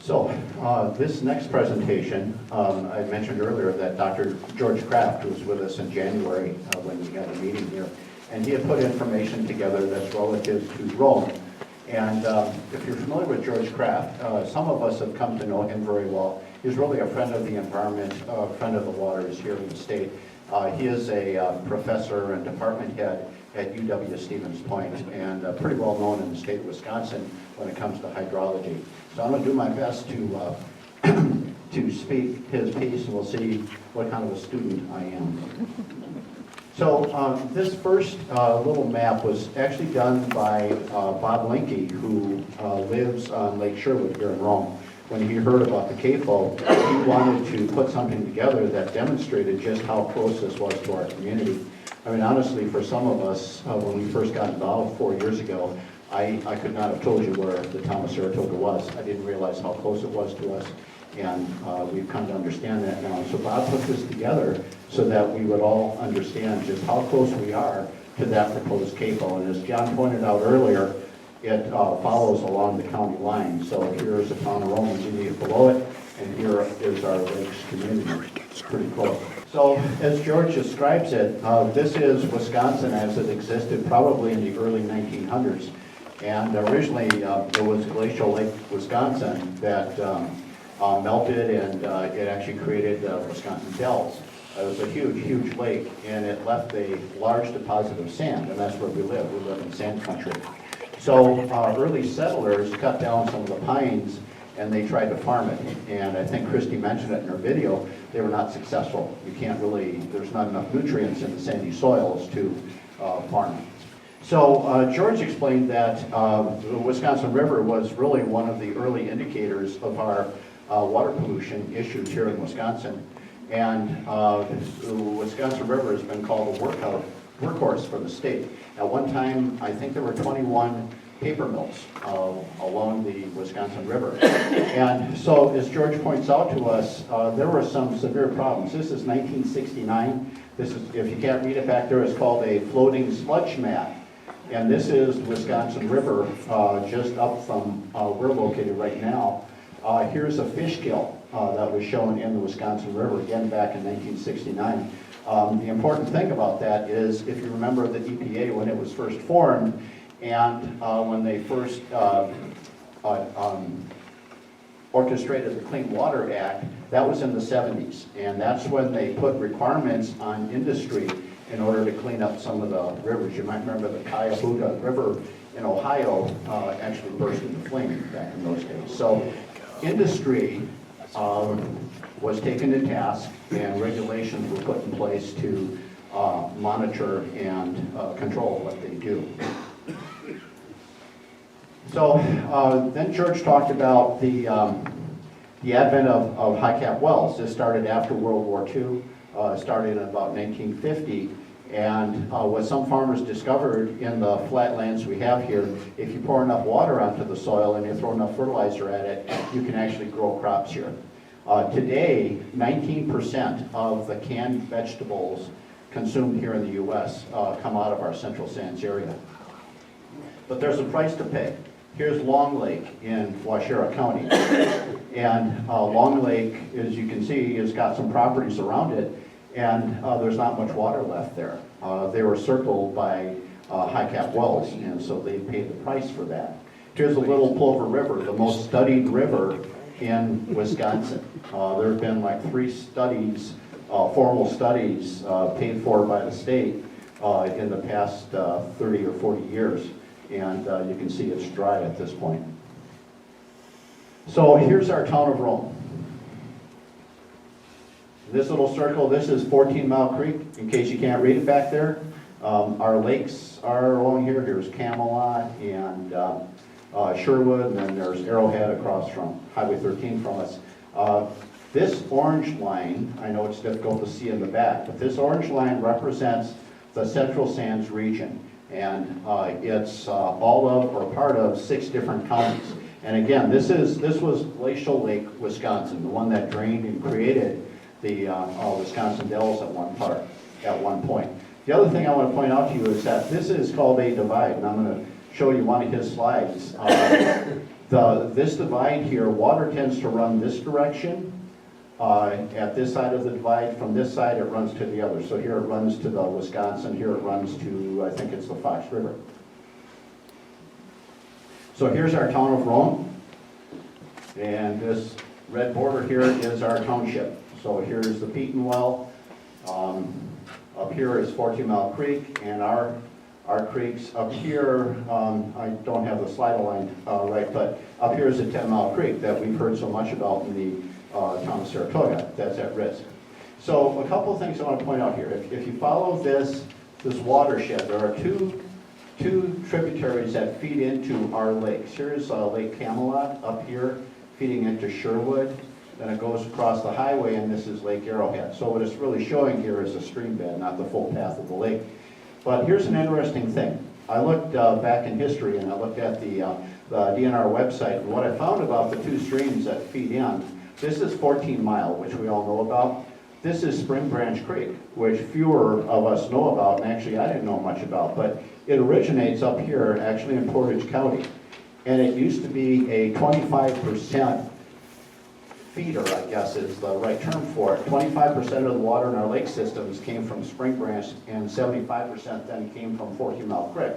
So this next presentation, I mentioned earlier that Dr. George Kraft was with us in January when we had a meeting here, and he had put information together that's relative to Rome. And if you're familiar with George Kraft, some of us have come to know him very well. He's really a friend of the environment, a friend of the waters here in the state. He is a professor and department head at UW-Stevens Point, and pretty well known in the state of Wisconsin when it comes to hydrology. So I'm going to do my best to to speak his piece, and we'll see what kind of a student I am. So this first little map was actually done by Bob Linke, who lives on Lake Sherwood here in Rome. When he heard about the CAFO, he wanted to put something together that demonstrated just how close this was to our community. I mean, honestly, for some of us, when we first got involved 4 years ago, I could not have told you where the town of Saratoga was. I didn't realize how close it was to us, and we've come to understand that now. So Bob put this together so that we would all understand just how close we are to that proposed CAFO. And as John pointed out earlier, it follows along the county line. So here's the town of Rome immediately below it, and here is our lakes community. It's pretty close. So as George describes it, this is Wisconsin as it existed probably in the early 1900s. And originally it was Glacial Lake, Wisconsin that melted, and it actually created Wisconsin Dells. It was a huge, huge lake, and it left a large deposit of sand, and that's where we live. We live in sand country. So early settlers cut down some of the pines, and they tried to farm it. And I think Christy mentioned it in her video. They were not successful. You can't really, there's not enough nutrients in the sandy soils to farm it. So George explained that the Wisconsin River was really one of the early indicators of our water pollution issues here in Wisconsin. And the Wisconsin River has been called a workhorse for the state. At one time, I think there were 21 paper mills along the Wisconsin River. And so, as George points out to us, there were some severe problems. This is 1969. This is, if you can't read it back there, it's called a floating sludge mat. And this is the Wisconsin River, just up from where we're located right now. Here's a fish kill that was shown in the Wisconsin River, again back in 1969. The important thing about that is, if you remember the EPA when it was first formed, and when they first orchestrated the Clean Water Act, that was in the 70s. And that's when they put requirements on industry in order to clean up some of the rivers. You might remember the Cuyahoga River in Ohio actually burst into flame back in those days. So industry was taken to task, and regulations were put in place to monitor and control what they do. So then George talked about the advent of high-cap wells. This started after World War II, started in about 1950, and what some farmers discovered in the flatlands we have here, if you pour enough water onto the soil and you throw enough fertilizer at it, you can actually grow crops here. Today, 19% of the canned vegetables consumed here in the U.S. Come out of our Central Sands area. But there's a price to pay. Here's Long Lake in Waushara County. And Long Lake, as you can see, has got some properties around it, and there's not much water left there. They were circled by high-cap wells, and so they paid the price for that. Here's a Little Plover River, the most studied river in Wisconsin. There have been like 3 studies, formal studies paid for by the state in the past 30 or 40 years. And you can see it's dry at this point. So here's our town of Rome. This little circle, this is 14 Mile Creek, in case you can't read it back there. Our lakes are along here. Here's Camelot and Sherwood, and then there's Arrowhead across from Highway 13 from us. This orange line, I know it's difficult to see in the back, but this orange line represents the Central Sands region. And it's all of or part of 6 different counties. And again, this was Glacial Lake, Wisconsin, the one that drained and created the Wisconsin Dells at one point. The other thing I want to point out to you is that this is called a divide, and I'm going to show you one of his slides. This divide here, water tends to run this direction. At this side of the divide, from this side it runs to the other. So here it runs to the Wisconsin, here it runs to, I think it's the Fox River. So here's our town of Rome, and this red border here is our township. So here's the Peaton Well. Up here is 14 Mile Creek, and our creeks up here, I don't have the slide aligned right, but up here is a 10 Mile Creek that we've heard so much about in the town of Saratoga that's at risk. So a couple of things I want to point out here. If you follow this watershed, there are two tributaries that feed into our lakes. Here's Lake Camelot up here feeding into Sherwood. Then it goes across the highway, and this is Lake Arrowhead. So what it's really showing here is a stream bed, not the full path of the lake. But here's an interesting thing. I looked back in history, and I looked at the DNR website, and what I found about the two streams that feed in, this is 14 Mile, which we all know about. This is Spring Branch Creek, which fewer of us know about, and actually I didn't know much about, but it originates up here, actually in Portage County. And it used to be a 25% feeder, I guess is the right term for it. 25% of the water in our lake systems came from Spring Branch, and 75% then came from 14 Mile Creek.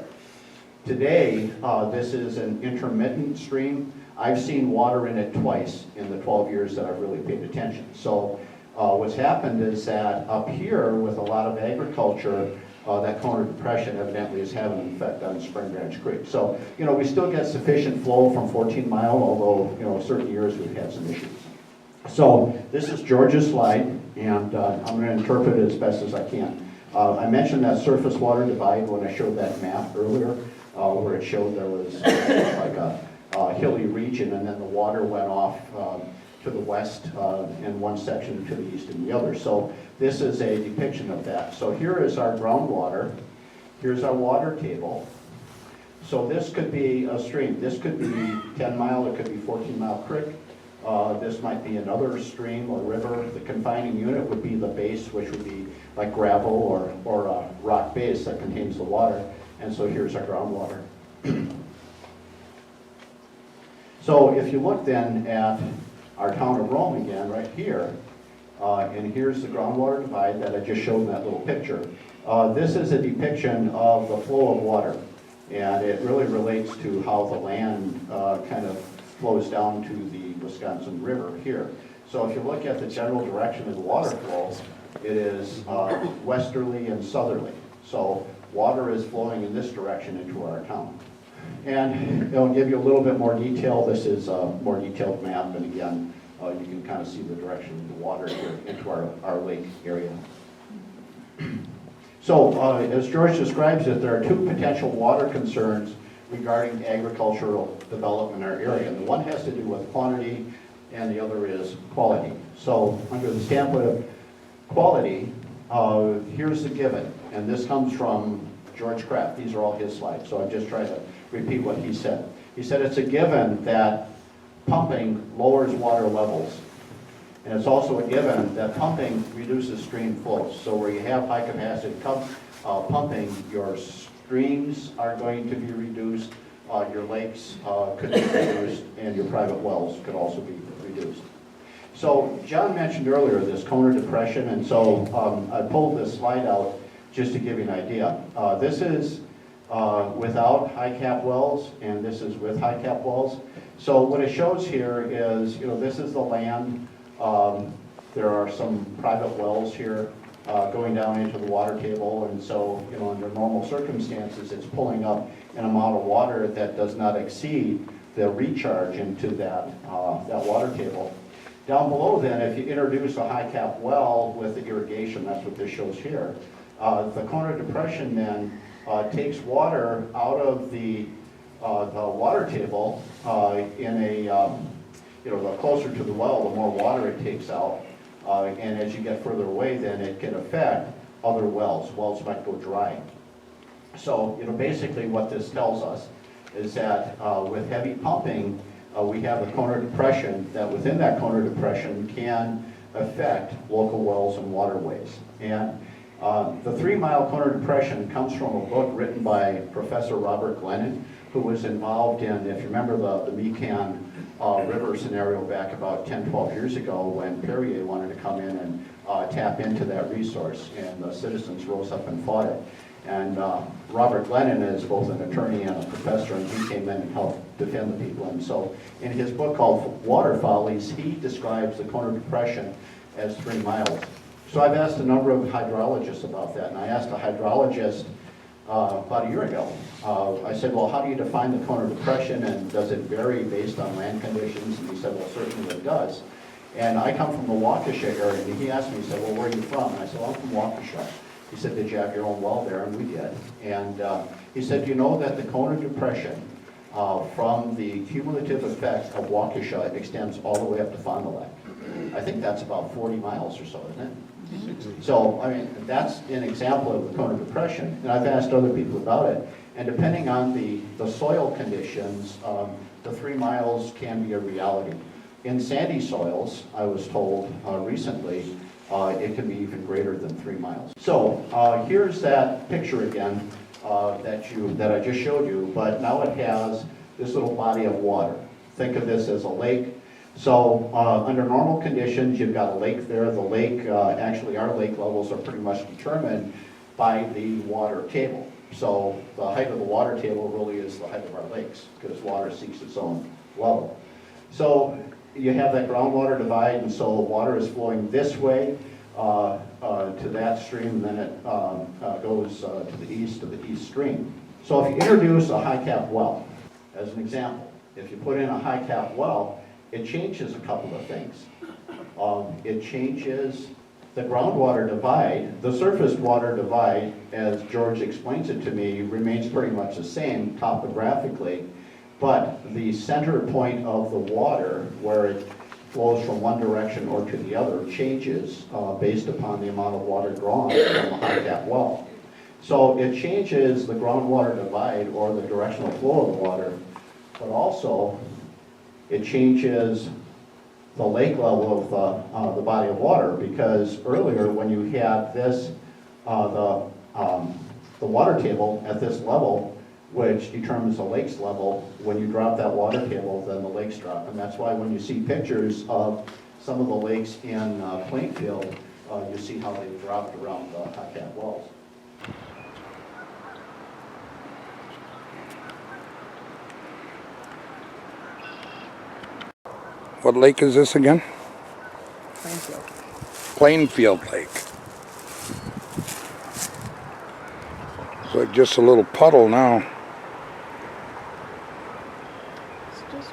Today, this is an intermittent stream. I've seen water in it twice in the 12 years that I've really paid attention. So what's happened is that up here with a lot of agriculture, that Corner Depression evidently is having an effect on Spring Branch Creek. So, we still get sufficient flow from 14 Mile, although, certain years we've had some issues. So this is George's slide, and I'm going to interpret it as best as I can. I mentioned that surface water divide when I showed that map earlier, where it showed there was like a hilly region, and then the water went off to the west in one section, to the east in the other. So this is a depiction of that. So here is our groundwater. Here's our water table. So this could be a stream. This could be 10 Mile, it could be 14 Mile Creek. This might be another stream or river. The confining unit would be the base, which would be like gravel or a rock base that contains the water. And so here's our groundwater. So if you look then at our town of Rome again, right here, and here's the groundwater divide that I just showed in that little picture. This is a depiction of the flow of water, and it really relates to how the land kind of flows down to the Wisconsin River here. So if you look at the general direction of the water flow, it is westerly and southerly. So water is flowing in this direction into our town. And it'll give you a little bit more detail. This is a more detailed map, and again, you can kind of see the direction of the water here into our lake area. So as George describes it, there are two potential water concerns regarding agricultural development in our area. And the one has to do with quantity, and the other is quality. So under the standpoint of quality, here's the given, and this comes from George Kraft. These are all his slides, so I'm just trying to repeat what he said. He said it's a given that pumping lowers water levels, and it's also a given that pumping reduces stream flows. So where you have high capacity pumping, your streams are going to be reduced, your lakes could be reduced, and your private wells could also be reduced. So John mentioned earlier this Corner Depression, and so I pulled this slide out just to give you an idea. This is without high cap wells, and this is with high cap wells. So what it shows here is, this is the land. There are some private wells here going down into the water table, and so, under normal circumstances, it's pulling up an amount of water that does not exceed the recharge into that water table. Down below then, if you introduce a high cap well with the irrigation, that's what this shows here, the Corner Depression then takes water out of the water table in a, the closer to the well, the more water it takes out. And as you get further away, then it can affect other wells. Wells might go dry. So, basically what this tells us is that with heavy pumping, we have a Corner Depression that within that Corner Depression can affect local wells and waterways. And the 3 Mile Corner Depression comes from a book written by Professor Robert Glennon, who was involved in, if you remember the Mecan River scenario back about 10, 12 years ago when Perrier wanted to come in and tap into that resource, and the citizens rose up and fought it. And Robert Glennon is both an attorney and a professor, and he came in and helped defend the people. And so in his book called Water Follies, he describes the Kona Depression as 3 miles. So I've asked a number of hydrologists about that, and I asked a hydrologist about a year ago. I said, well, how do you define the Kona Depression, and does it vary based on land conditions? And he said, well, certainly it does. And I come from the Waukesha area, and he asked me, he said, well, where are you from? And I said, well, I'm from Waukesha. He said, did you have your own well there? And we did. And he said, you know that the Kona Depression, from the cumulative effect of Waukesha, extends all the way up to Fond du Lac. I think that's about 40 miles or so, isn't it? So, I mean, that's an example of the Kona Depression. And I've asked other people about it. And depending on the soil conditions, the 3 miles can be a reality. In sandy soils, I was told recently, it can be even greater than 3 miles. So here's that picture again that I just showed you, but now it has this little body of water. Think of this as a lake. So under normal conditions, you've got a lake there. The lake, actually our lake levels are pretty much determined by the water table. So the height of the water table really is the height of our lakes, because water seeks its own level. So you have that groundwater divide, and so water is flowing this way to that stream, and then it goes to the east stream. So if you introduce a high cap well, as an example, if you put in a high cap well, it changes a couple of things. It changes the groundwater divide. The surface water divide, as George explains it to me, remains pretty much the same topographically, but the center point of the water, where it flows from one direction or to the other, changes based upon the amount of water drawn from a high cap well. So it changes the groundwater divide, or the directional flow of the water, but also it changes the lake level of the body of water, because earlier when you had this, the water table at this level, which determines the lake's level, when you drop that water table, then the lakes drop. And that's why when you see pictures of some of the lakes in Plainfield, you see how they've dropped around the high cap wells. What lake is this again? Plainfield. Plainfield Lake. It's like just a little puddle now. It's just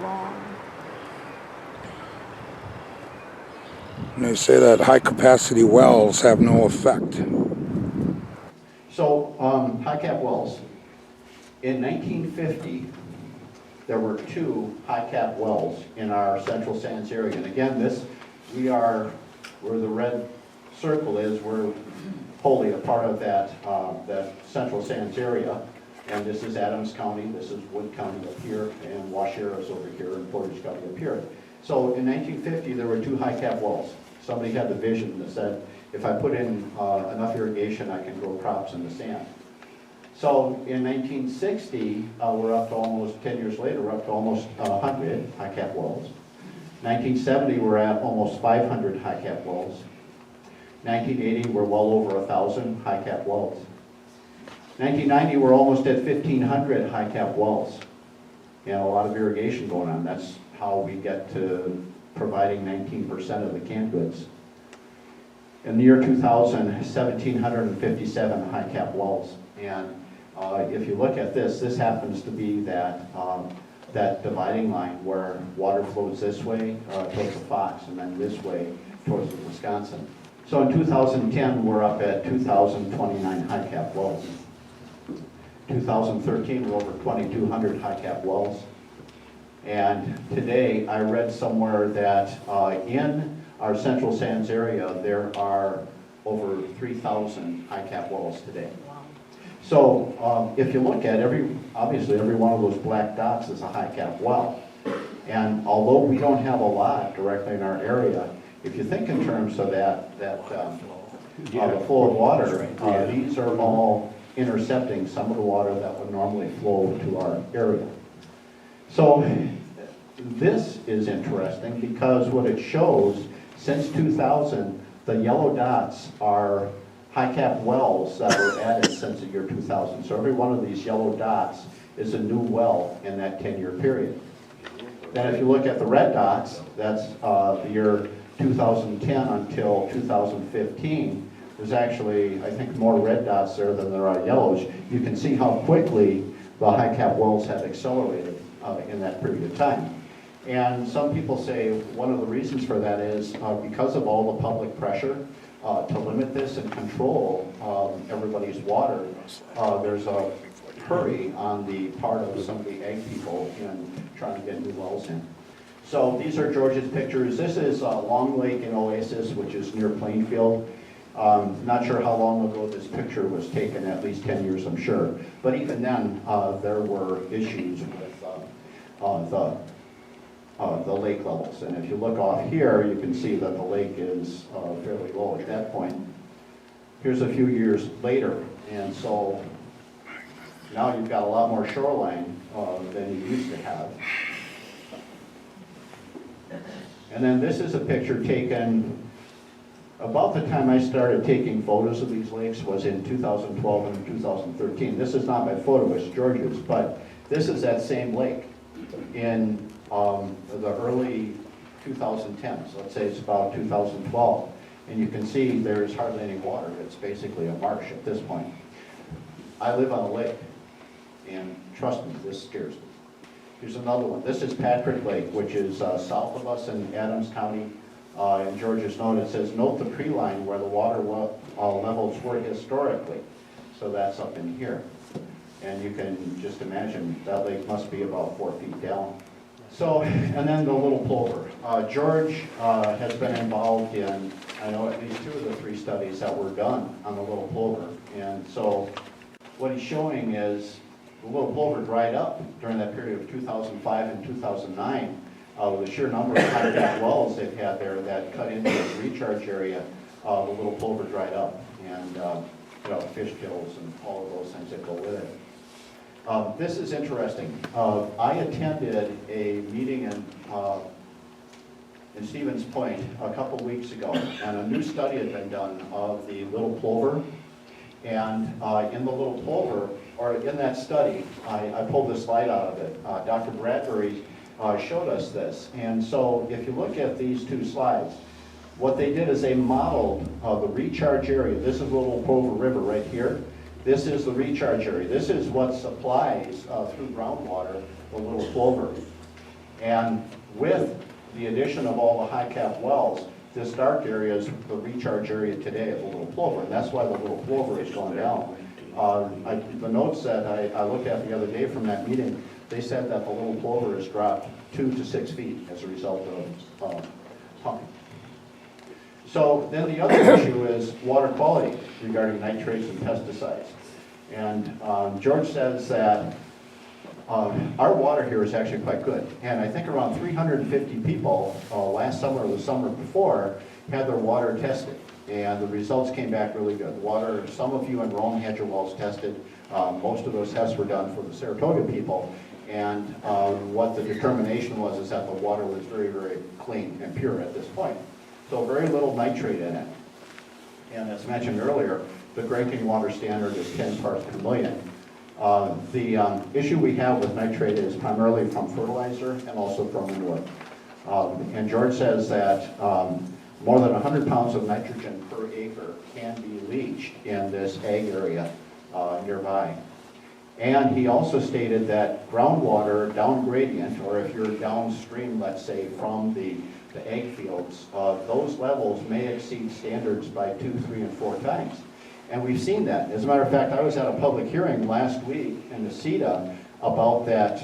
long. And they say that high capacity wells have no effect. So high cap wells. In 1950, there were 2 high cap wells in our Central Sands area. And again, where the red circle is, we're wholly a part of that Central Sands area. And this is Adams County, this is Wood County up here, and Washoe is over here, and Portage County up here. So in 1950, there were 2 high cap wells. Somebody had the vision that said, if I put in enough irrigation, I can grow crops in the sand. So in 1960, we're up to almost, 10 years later, we're up to almost 100 high cap wells. 1970, we're at almost 500 high cap wells. 1980, we're well over 1,000 high cap wells. 1990, we're almost at 1,500 high cap wells. And a lot of irrigation going on. That's how we get to providing 19% of the canned goods. In the year 2000, 1,757 high cap wells. And if you look at this happens to be that dividing line where water flows this way towards the Fox, and then this way towards the Wisconsin. So in 2010, we're up at 2,029 high cap wells. 2013, we're over 2,200 high cap wells. And today, I read somewhere that in our Central Sands area, there are over 3,000 high cap wells today. So if you look at obviously every one of those black dots is a high cap well. And although we don't have a lot directly in our area, if you think in terms of the flow of water, these are all intercepting some of the water that would normally flow to our area. So this is interesting because what it shows, since 2000, the yellow dots are high-cap wells that were added since the year 2000. So every one of these yellow dots is a new well in that 10-year period. Then if you look at the red dots, that's the year 2010 until 2015. There's actually, I think, more red dots there than there are yellows. You can see how quickly the high-cap wells have accelerated in that period of time. And some people say one of the reasons for that is because of all the public pressure to limit this and control everybody's water, there's a hurry on the part of some of the ag people in trying to get new wells in. So these are George's pictures. This is Long Lake in Oasis, which is near Plainfield. Not sure how long ago this picture was taken, at least 10 years, I'm sure. But even then, there were issues with the lake levels. And if you look off here, you can see that the lake is fairly low at that point. Here's a few years later, and so now you've got a lot more shoreline than you used to have. And then this is a picture taken about the time I started taking photos of these lakes was in 2012 and 2013. This is not my photo, it's George's, but this is that same lake in the early 2010s. Let's say it's about 2012. And you can see there's hardly any water. It's basically a marsh at this point. I live on a lake, and trust me, this scares me. Here's another one. This is Patrick Lake, which is south of us in Adams County. In George's note, it says, note the tree line where the water levels were historically. So that's up in here. And you can just imagine that lake must be about 4 feet down. So, and then the little plover. George has been involved in, I know, at least 2 of the 3 studies that were done on the little plover. And so what he's showing is the little plover dried up during that period of 2005 and 2009. With the sheer number of high-cap wells they've had there that cut into this recharge area, the little plover dried up, and you know, fish kills and all of those things that go with it. This is interesting. I attended a meeting in Stevens Point a couple weeks ago, and a new study had been done of the little plover. And in the little plover, or in that study, I pulled this slide out of it. Dr. Bradbury showed us this. And so if you look at these 2 slides, what they did is they modeled the recharge area. This is the Little Plover River right here. This is the recharge area. This is what supplies through groundwater the Little Plover. And with the addition of all the high-cap wells, this dark area is the recharge area today of the Little Plover, and that's why the Little Plover is going down. The notes that I looked at the other day from that meeting, they said that the Little Plover has dropped 2 to 6 feet as a result of pumping. So then the other issue is water quality regarding nitrates and pesticides. And George says that our water here is actually quite good. And I think around 350 people last summer or the summer before had their water tested. And the results came back really good. Water, some of you in Rome had your wells tested. Most of those tests were done for the Saratoga people. And what the determination was is that the water was very, very clean and pure at this point. So very little nitrate in it. And as mentioned earlier, the drinking water standard is 10 parts per million. The issue we have with nitrate is primarily from fertilizer and also from manure. And George says that more than 100 pounds of nitrogen per acre can be leached in this ag area nearby. And he also stated that groundwater down gradient, or if you're downstream, let's say, from the ag fields, those levels may exceed standards by 2, 3, and 4 times. And we've seen that. As a matter of fact, I was at a public hearing last week in the CETA about that,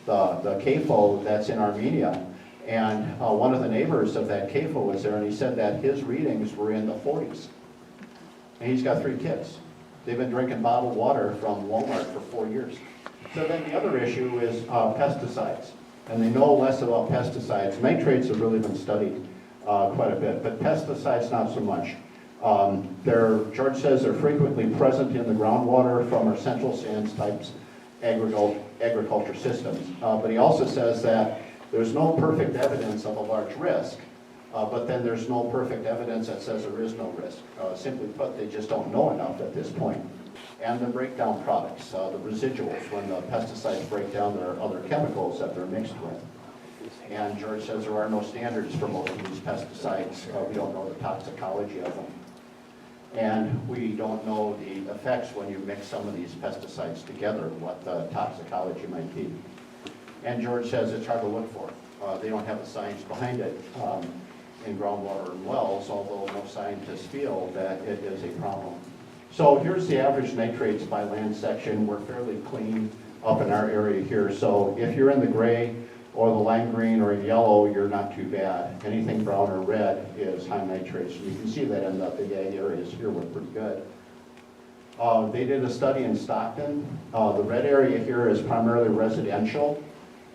the CAFO that's in Armenia. And one of the neighbors of that CAFO was there, and he said that his readings were in the 40s. And he's got 3 kids. They've been drinking bottled water from Walmart for 4 years. So then the other issue is pesticides. And they know less about pesticides. Nitrates have really been studied quite a bit, but pesticides not so much. George says they're frequently present in the groundwater from our central sands types agriculture systems. But he also says that there's no perfect evidence of a large risk, but then there's no perfect evidence that says there is no risk. Simply put, they just don't know enough at this point. And the breakdown products, the residuals, when the pesticides break down, there are other chemicals that they're mixed with. And George says there are no standards for most of these pesticides. We don't know the toxicology of them. And we don't know the effects when you mix some of these pesticides together, what the toxicology might be. And George says it's hard to look for. They don't have the science behind it in groundwater and wells, although most scientists feel that it is a problem. So here's the average nitrates by land section. We're fairly clean up in our area here. So if you're in the gray or the lime green or yellow, you're not too bad. Anything brown or red is high nitrates. You can see that in the big ag areas here, we're pretty good. They did a study in Stockton. The red area here is primarily residential.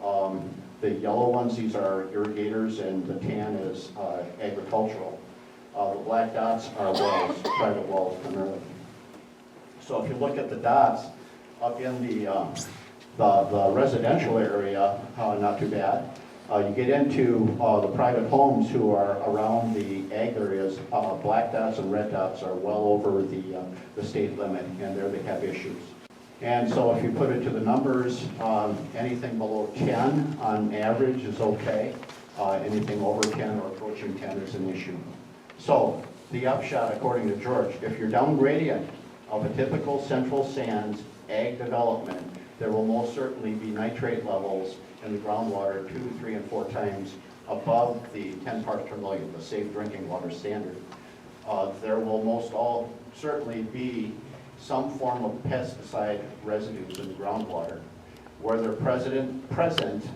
The yellow ones, these are irrigators, and the tan is agricultural. The black dots are wells, private wells primarily. So if you look at the dots up in the residential area, not too bad. You get into the private homes who are around the ag areas, black dots and red dots are well over the state limit, and there they have issues. And so if you put it to the numbers, anything below 10 on average is okay. Anything over 10 or approaching 10 is an issue. So the upshot, according to George, if you're down gradient of a typical central sands ag development, there will most certainly be nitrate levels in the groundwater 2, 3, and 4 times above the 10 parts per million, the safe drinking water standard. There will most all certainly be some form of pesticide residues in the groundwater. Where they're present,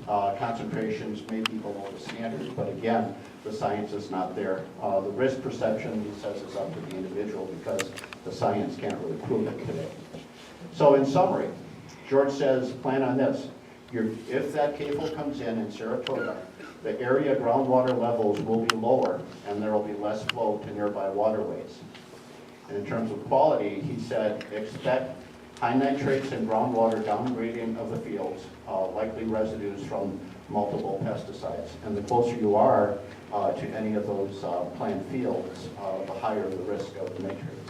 concentrations may be below the standard, but again, the science is not there. The risk perception, he says, is up to the individual because the science can't really prove it today. So in summary, George says, plan on this. If that CAFO comes in Saratoga, the area groundwater levels will be lower and there will be less flow to nearby waterways. And in terms of quality, he said, expect high nitrates in groundwater down gradient of the fields, likely residues from multiple pesticides. And the closer you are to any of those planned fields, the higher the risk of the nitrates.